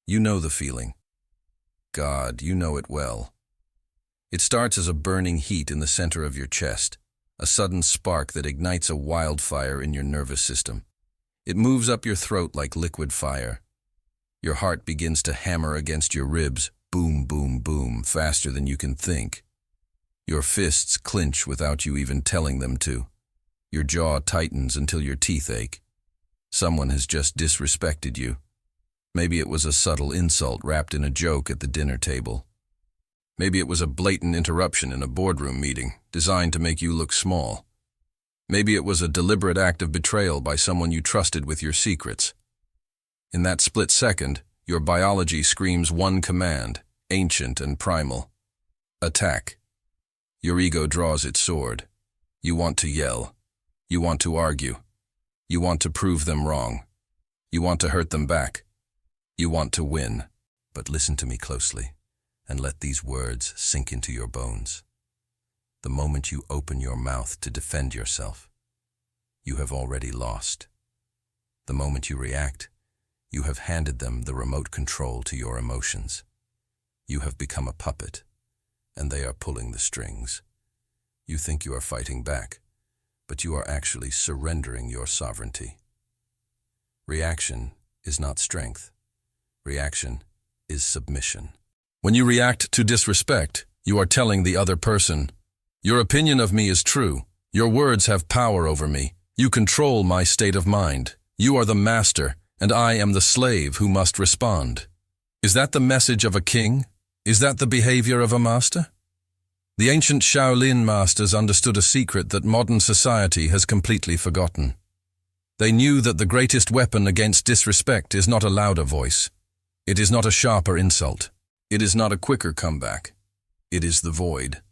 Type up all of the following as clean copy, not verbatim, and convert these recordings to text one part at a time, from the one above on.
You know the feeling. God, you know it well. It starts as a burning heat in the center of your chest, a sudden spark that ignites a wildfire in your nervous system. It moves up your throat like liquid fire. Your heart begins to hammer against your ribs, boom, boom, boom, faster than you can think. Your fists clench without you even telling them to. Your jaw tightens until your teeth ache. Someone has just disrespected you. Maybe it was a subtle insult wrapped in a joke at the dinner table. Maybe it was a blatant interruption in a boardroom meeting, designed to make you look small. Maybe it was a deliberate act of betrayal by someone you trusted with your secrets. In that split second, your biology screams one command, ancient and primal. Attack. Your ego draws its sword. You want to yell. You want to argue. You want to prove them wrong. You want to hurt them back. You want to win. But listen to me closely, and let these words sink into your bones. The moment you open your mouth to defend yourself, you have already lost. The moment you react, you have handed them the remote control to your emotions. You have become a puppet, and they are pulling the strings. You think you are fighting back, but you are actually surrendering your sovereignty. Reaction is not strength. Reaction is submission. When you react to disrespect, you are telling the other person, "Your opinion of me is true. Your words have power over me. You control my state of mind. You are the master, and I am the slave who must respond." Is that the message of a king? Is that the behavior of a master? The ancient Shaolin masters understood a secret that modern society has completely forgotten. They knew that the greatest weapon against disrespect is not a louder voice. It is not a sharper insult. It is not a quicker comeback. It is the void.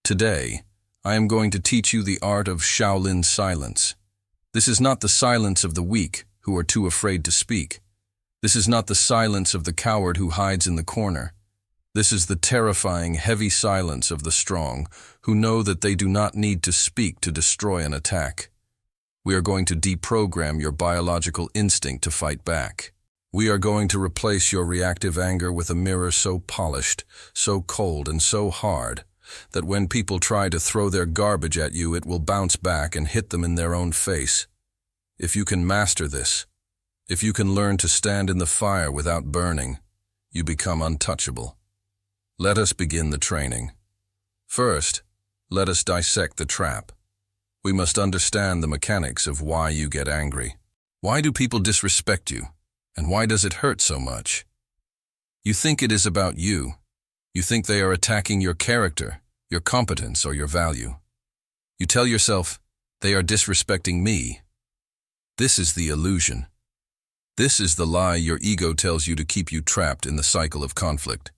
Today, I am going to teach you the art of Shaolin silence. This is not the silence of the weak who are too afraid to speak. This is not the silence of the coward who hides in the corner. This is the terrifying, heavy silence of the strong who know that they do not need to speak to destroy an attack. We are going to deprogram your biological instinct to fight back. We are going to replace your reactive anger with a mirror so polished, so cold, and so hard that when people try to throw their garbage at you, it will bounce back and hit them in their own face. If you can master this, if you can learn to stand in the fire without burning, you become untouchable. Let us begin the training. First, let us dissect the trap. We must understand the mechanics of why you get angry. Why do people disrespect you? And why does it hurt so much? You think it is about you. You think they are attacking your character, your competence, or your value. You tell yourself, they are disrespecting me. This is the illusion. This is the lie your ego tells you to keep you trapped in the cycle of conflict.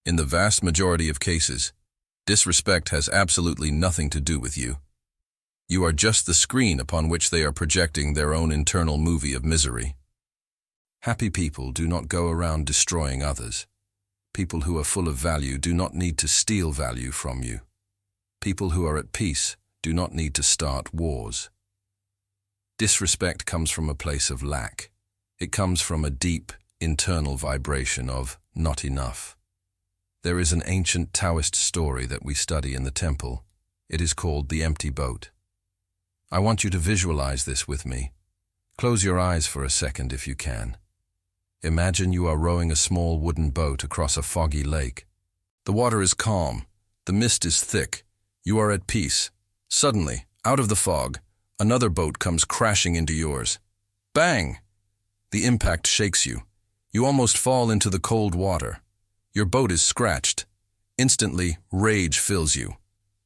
In the vast majority of cases, disrespect has absolutely nothing to do with you. You are just the screen upon which they are projecting their own internal movie of misery. Happy people do not go around destroying others. People who are full of value do not need to steal value from you. People who are at peace do not need to start wars. Disrespect comes from a place of lack. It comes from a deep, internal vibration of not enough. There is an ancient Taoist story that we study in the temple. It is called the empty boat. I want you to visualize this with me. Close your eyes for a second if you can. Imagine you are rowing a small wooden boat across a foggy lake. The water is calm. The mist is thick. You are at peace. Suddenly, out of the fog, another boat comes crashing into yours. Bang! The impact shakes you. You almost fall into the cold water. Your boat is scratched. Instantly, rage fills you.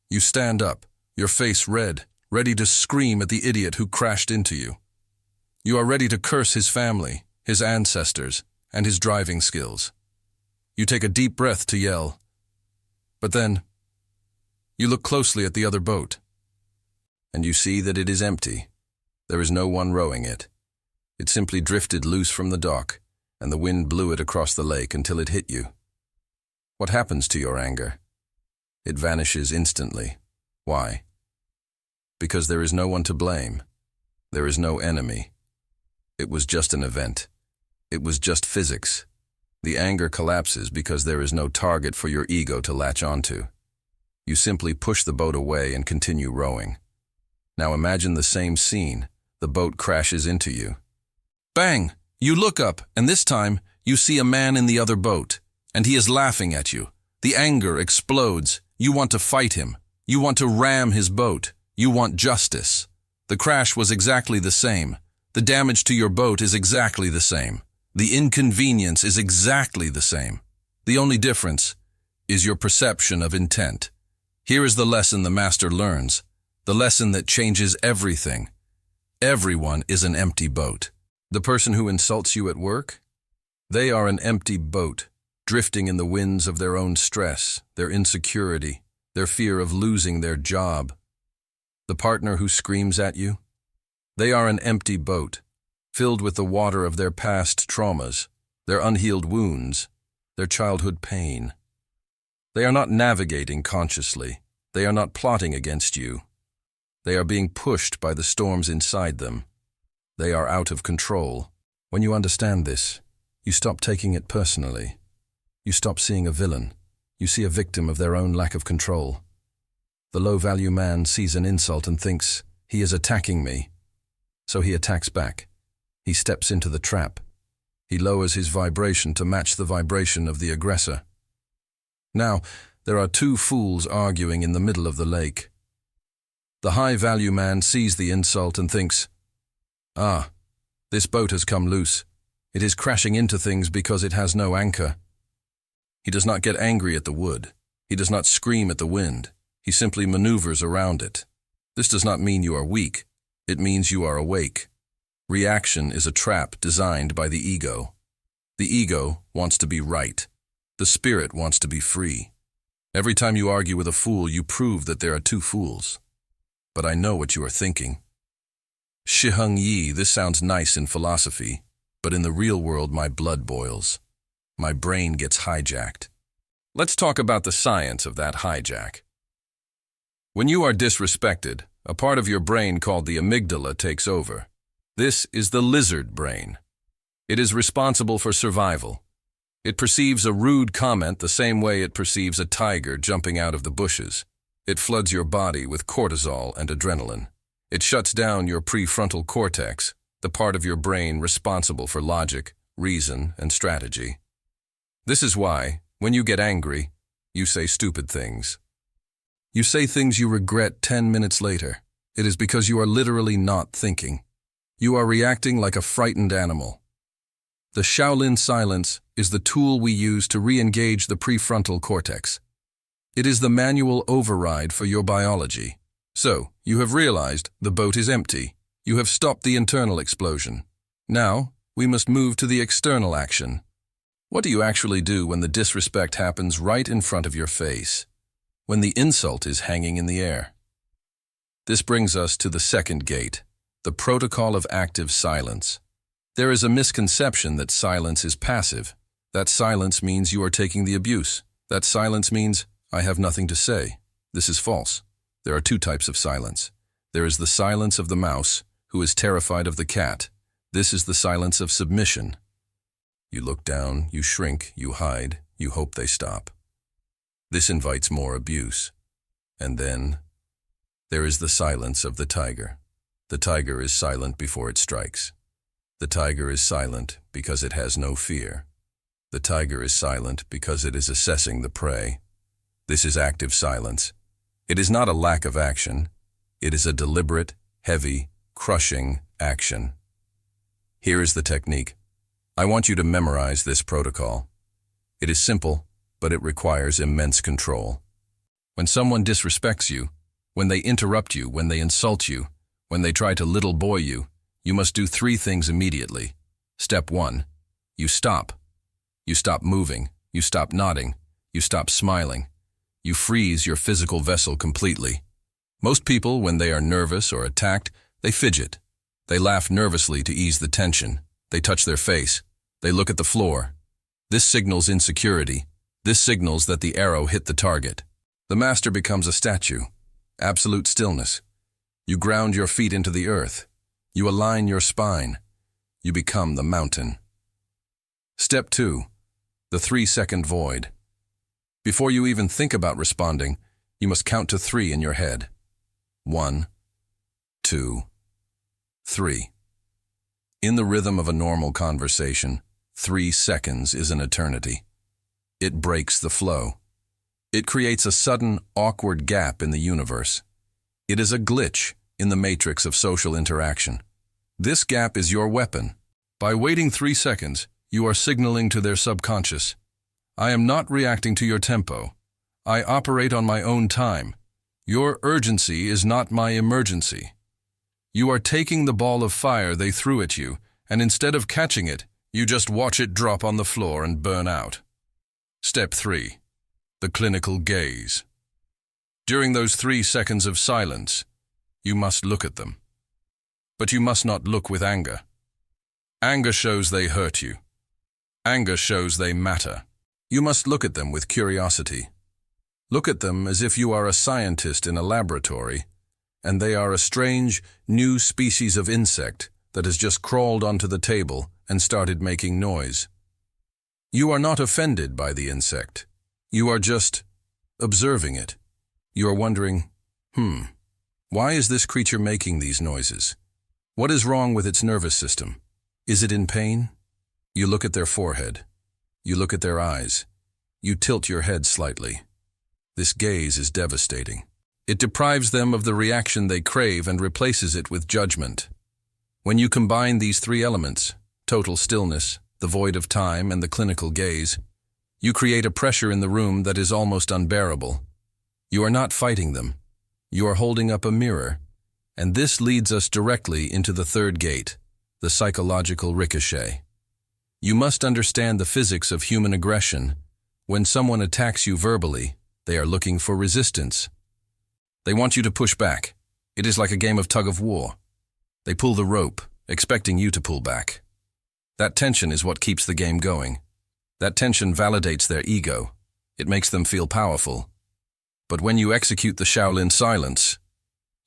You stand up, your face red, ready to scream at the idiot who crashed into you. You are ready to curse his family, his ancestors, and his driving skills. You take a deep breath to yell. But then, you look closely at the other boat, and you see that it is empty. There is no one rowing it. It simply drifted loose from the dock, and the wind blew it across the lake until it hit you. What happens to your anger? It vanishes instantly. Why? Because there is no one to blame. There is no enemy. It was just an event. It was just physics. The anger collapses because there is no target for your ego to latch onto. You simply push the boat away and continue rowing. Now imagine the same scene. The boat crashes into you. Bang! You look up, and this time, you see a man in the other boat, and he is laughing at you. The anger explodes. You want to fight him. You want to ram his boat. You want justice. The crash was exactly the same. The damage to your boat is exactly the same. The inconvenience is exactly the same. The only difference is your perception of intent. Here is the lesson the master learns, the lesson that changes everything. Everyone is an empty boat. The person who insults you at work? They are an empty boat, drifting in the winds of their own stress, their insecurity, their fear of losing their job. The partner who screams at you? They are an empty boat, filled with the water of their past traumas, their unhealed wounds, their childhood pain. They are not navigating consciously. They are not plotting against you. They are being pushed by the storms inside them. They are out of control. When you understand this, you stop taking it personally. You stop seeing a villain. You see a victim of their own lack of control. The low-value man sees an insult and thinks, he is attacking me. So he attacks back. He steps into the trap. He lowers his vibration to match the vibration of the aggressor. Now, there are two fools arguing in the middle of the lake. The high-value man sees the insult and thinks, ah, this boat has come loose. It is crashing into things because it has no anchor. He does not get angry at the wood. He does not scream at the wind. He simply maneuvers around it. This does not mean you are weak. It means you are awake. Reaction is a trap designed by the ego. The ego wants to be right. The spirit wants to be free. Every time you argue with a fool, you prove that there are two fools. But I know what you are thinking. Shi Heng, this sounds nice in philosophy, but in the real world my blood boils. My brain gets hijacked. Let's talk about the science of that hijack. When you are disrespected, a part of your brain called the amygdala takes over. This is the lizard brain. It is responsible for survival. It perceives a rude comment the same way it perceives a tiger jumping out of the bushes. It floods your body with cortisol and adrenaline. It shuts down your prefrontal cortex, the part of your brain responsible for logic, reason, and strategy. This is why, when you get angry, you say stupid things. You say things you regret 10 minutes later. It is because you are literally not thinking. You are reacting like a frightened animal. The Shaolin silence is the tool we use to re-engage the prefrontal cortex. It is the manual override for your biology. So, you have realized the boat is empty. You have stopped the internal explosion. Now, we must move to the external action. What do you actually do when the disrespect happens right in front of your face? When the insult is hanging in the air? This brings us to the second gate, the protocol of active silence. There is a misconception that silence is passive. That silence means you are taking the abuse. That silence means, I have nothing to say. This is false. There are two types of silence. There is the silence of the mouse, who is terrified of the cat. This is the silence of submission. You look down, you shrink, you hide, you hope they stop. This invites more abuse. And then, there is the silence of the tiger. The tiger is silent before it strikes. The tiger is silent because it has no fear. The tiger is silent because it is assessing the prey. This is active silence. It is not a lack of action. It is a deliberate, heavy, crushing action. Here is the technique. I want you to memorize this protocol. It is simple, but it requires immense control. When someone disrespects you, when they interrupt you, when they insult you, when they try to little boy you, you must do three things immediately. Step 1. You stop. You stop moving. You stop nodding. You stop smiling. You freeze your physical vessel completely. Most people, when they are nervous or attacked, they fidget. They laugh nervously to ease the tension. They touch their face. They look at the floor. This signals insecurity. This signals that the arrow hit the target. The master becomes a statue. Absolute stillness. You ground your feet into the earth. You align your spine. You become the mountain. Step 2. The 3-second void. Before you even think about responding, you must count to 3 in your head. 1, 2, 3. In the rhythm of a normal conversation, 3 seconds is an eternity. It breaks the flow. It creates a sudden, awkward gap in the universe. It is a glitch in the matrix of social interaction. This gap is your weapon. By waiting 3 seconds, you are signaling to their subconscious, I am not reacting to your tempo. I operate on my own time. Your urgency is not my emergency. You are taking the ball of fire they threw at you, and instead of catching it, you just watch it drop on the floor and burn out. Step 3. The clinical gaze. During those 3 seconds of silence, you must look at them. But you must not look with anger. Anger shows they hurt you. Anger shows they matter. You must look at them with curiosity. Look at them as if you are a scientist in a laboratory, and they are a strange, new species of insect that has just crawled onto the table and started making noise. You are not offended by the insect. You are just observing it. You are wondering, why is this creature making these noises? What is wrong with its nervous system? Is it in pain? You look at their forehead. You look at their eyes. You tilt your head slightly. This gaze is devastating. It deprives them of the reaction they crave and replaces it with judgment. When you combine these 3 elements, total stillness, the void of time, and the clinical gaze, you create a pressure in the room that is almost unbearable. You are not fighting them. You are holding up a mirror. And this leads us directly into the 3rd gate, the psychological ricochet. You must understand the physics of human aggression. When someone attacks you verbally, they are looking for resistance. They want you to push back. It is like a game of tug-of-war. They pull the rope, expecting you to pull back. That tension is what keeps the game going. That tension validates their ego. It makes them feel powerful. But when you execute the Shaolin silence,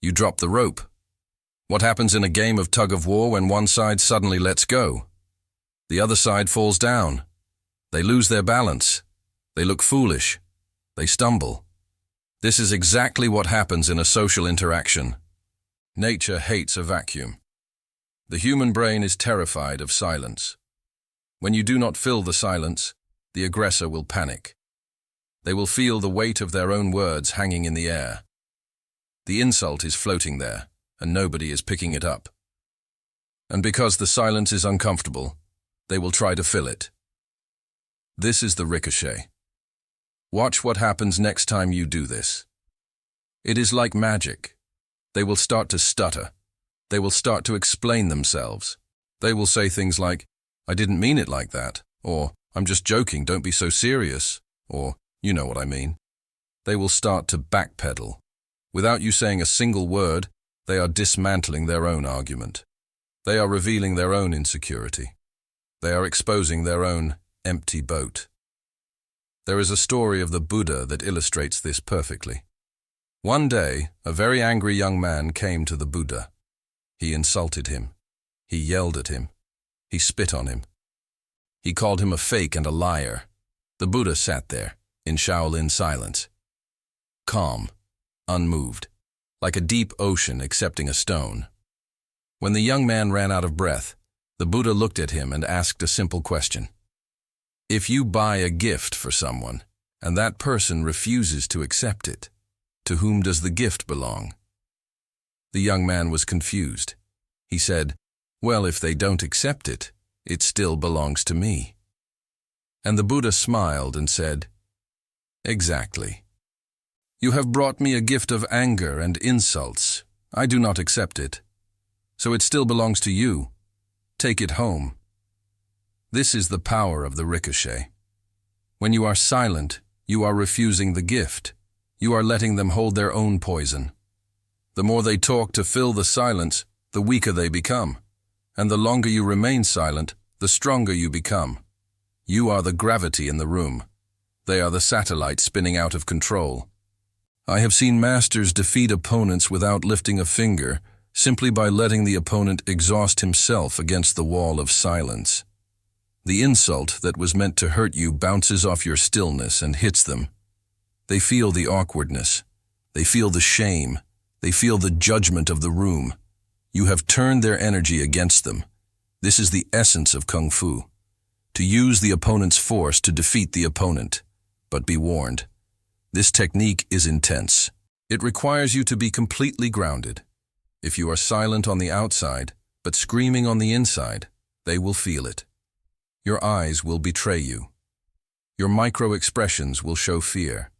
you drop the rope. What happens in a game of tug-of-war when one side suddenly lets go? The other side falls down. They lose their balance. They look foolish. They stumble. This is exactly what happens in a social interaction. Nature hates a vacuum. The human brain is terrified of silence. When you do not fill the silence, the aggressor will panic. They will feel the weight of their own words hanging in the air. The insult is floating there, and nobody is picking it up. And because the silence is uncomfortable, they will try to fill it. This is the ricochet. Watch what happens next time you do this. It is like magic. They will start to stutter. They will start to explain themselves. They will say things like, I didn't mean it like that, or I'm just joking, don't be so serious, or you know what I mean. They will start to backpedal. Without you saying a single word, they are dismantling their own argument. They are revealing their own insecurity. They are exposing their own empty boat. There is a story of the Buddha that illustrates this perfectly. One day, a very angry young man came to the Buddha. He insulted him. He yelled at him. He spit on him. He called him a fake and a liar. The Buddha sat there, in Shaolin silence. Calm, unmoved, like a deep ocean accepting a stone. When the young man ran out of breath, the Buddha looked at him and asked a simple question. If you buy a gift for someone, and that person refuses to accept it, to whom does the gift belong? The young man was confused. He said, well, if they don't accept it, it still belongs to me. And the Buddha smiled and said, exactly. You have brought me a gift of anger and insults. I do not accept it. So it still belongs to you. Take it home. This is the power of the ricochet. When you are silent, you are refusing the gift. You are letting them hold their own poison. The more they talk to fill the silence, the weaker they become. And the longer you remain silent, the stronger you become. You are the gravity in the room. They are the satellite spinning out of control. I have seen masters defeat opponents without lifting a finger, simply by letting the opponent exhaust himself against the wall of silence. The insult that was meant to hurt you bounces off your stillness and hits them. They feel the awkwardness. They feel the shame. They feel the judgment of the room. You have turned their energy against them. This is the essence of Kung Fu. To use the opponent's force to defeat the opponent. But be warned, this technique is intense. It requires you to be completely grounded. If you are silent on the outside, but screaming on the inside, they will feel it. Your eyes will betray you. Your micro-expressions will show fear.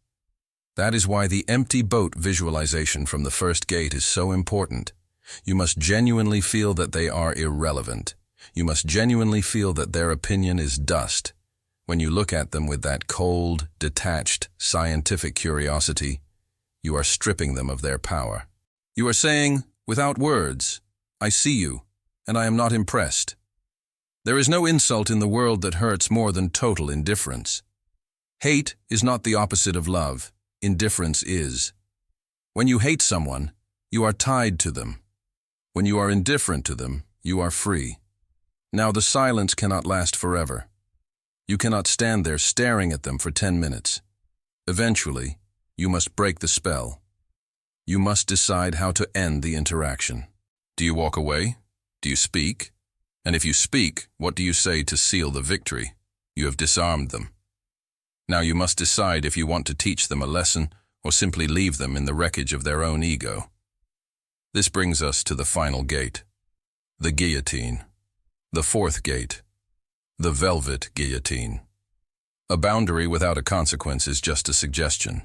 That is why the empty boat visualization from the first gate is so important. You must genuinely feel that they are irrelevant. You must genuinely feel that their opinion is dust. When you look at them with that cold, detached, scientific curiosity, you are stripping them of their power. You are saying, without words, I see you, and I am not impressed. There is no insult in the world that hurts more than total indifference. Hate is not the opposite of love. Indifference is. When you hate someone, you are tied to them. When you are indifferent to them, you are free. Now the silence cannot last forever. You cannot stand there staring at them for 10 minutes. Eventually, you must break the spell. You must decide how to end the interaction. Do you walk away? Do you speak? And if you speak, what do you say to seal the victory? You have disarmed them. Now you must decide if you want to teach them a lesson or simply leave them in the wreckage of their own ego. This brings us to the final gate, the guillotine. The fourth gate, the Velvet Guillotine. A boundary without a consequence is just a suggestion.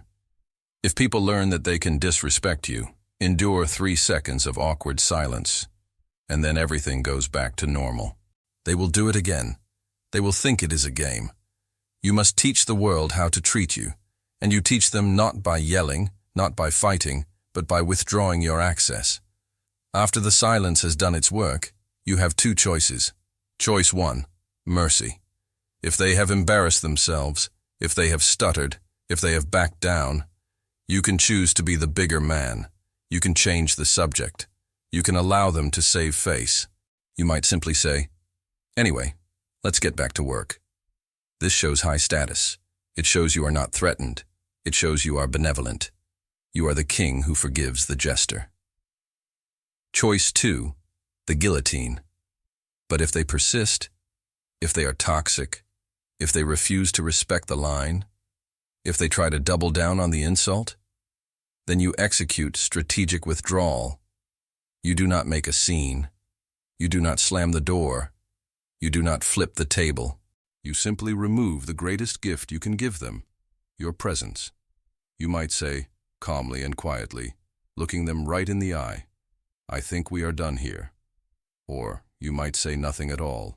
If people learn that they can disrespect you, endure 3 seconds of awkward silence, and then everything goes back to normal. They will do it again. They will think it is a game. You must teach the world how to treat you, and you teach them not by yelling, not by fighting, but by withdrawing your access. After the silence has done its work, you have 2 choices. Choice 1, mercy. If they have embarrassed themselves, if they have stuttered, if they have backed down, you can choose to be the bigger man. You can change the subject. You can allow them to save face. You might simply say, anyway, let's get back to work. This shows high status. It shows you are not threatened. It shows you are benevolent. You are the king who forgives the jester. Choice 2, the guillotine. But if they persist, if they are toxic, if they refuse to respect the line, if they try to double down on the insult, then you execute strategic withdrawal. You do not make a scene. You do not slam the door. You do not flip the table. You simply remove the greatest gift you can give them, your presence. You might say, calmly and quietly, looking them right in the eye, I think we are done here. Or you might say nothing at all.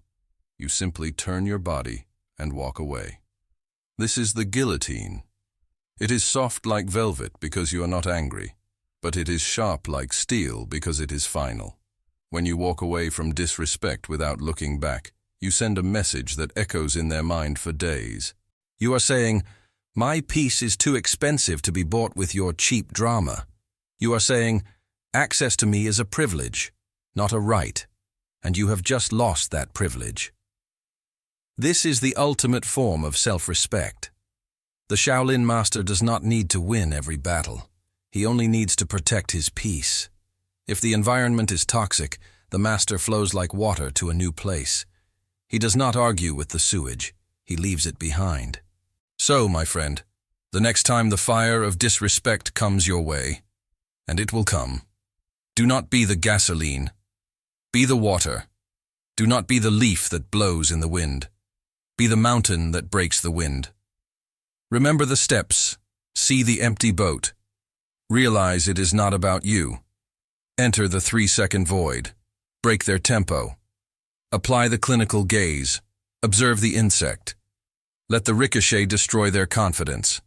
You simply turn your body and walk away. This is the guillotine. It is soft like velvet because you are not angry, but it is sharp like steel because it is final. When you walk away from disrespect without looking back, you send a message that echoes in their mind for days. You are saying, my peace is too expensive to be bought with your cheap drama. You are saying, access to me is a privilege, not a right, and you have just lost that privilege. This is the ultimate form of self-respect. The Shaolin master does not need to win every battle. He only needs to protect his peace. If the environment is toxic, the master flows like water to a new place. He does not argue with the sewage. He leaves it behind. So, my friend, the next time the fire of disrespect comes your way, and it will come, do not be the gasoline. Be the water. Do not be the leaf that blows in the wind. Be the mountain that breaks the wind. Remember the steps. See the empty boat. Realize it is not about you. Enter the 3-second void. Break their tempo. Apply the clinical gaze. Observe the insect. Let the ricochet destroy their confidence.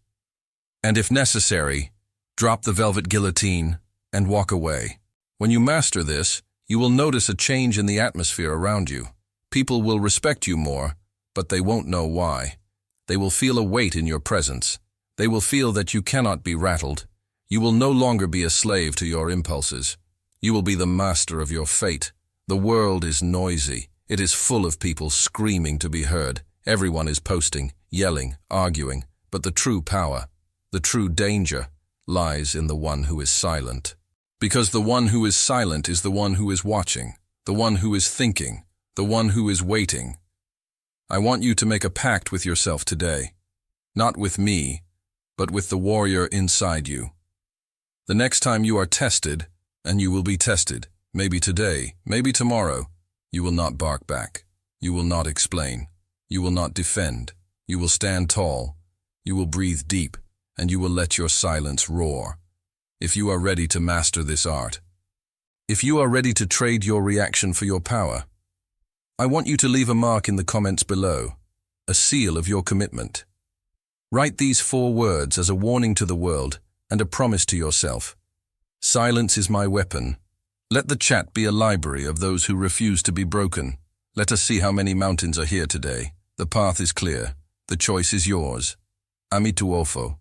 And if necessary, drop the velvet guillotine and walk away. When you master this, you will notice a change in the atmosphere around you. People will respect you more, but they won't know why. They will feel a weight in your presence. They will feel that you cannot be rattled. You will no longer be a slave to your impulses. You will be the master of your fate. The world is noisy. It is full of people screaming to be heard. Everyone is posting, yelling, arguing, but the true power, the true danger, lies in the one who is silent. Because the one who is silent is the one who is watching, the one who is thinking, the one who is waiting. I want you to make a pact with yourself today, not with me, but with the warrior inside you. The next time you are tested, and you will be tested, maybe today, maybe tomorrow, you will not bark back. You will not explain. You will not defend. You will stand tall. You will breathe deep, and you will let your silence roar. If you are ready to master this art, if you are ready to trade your reaction for your power, I want you to leave a mark in the comments below, a seal of your commitment. Write these 4 words as a warning to the world and a promise to yourself. Silence is my weapon. Let the chat be a library of those who refuse to be broken. Let us see how many mountains are here today. The path is clear. The choice is yours. Ami tuofo.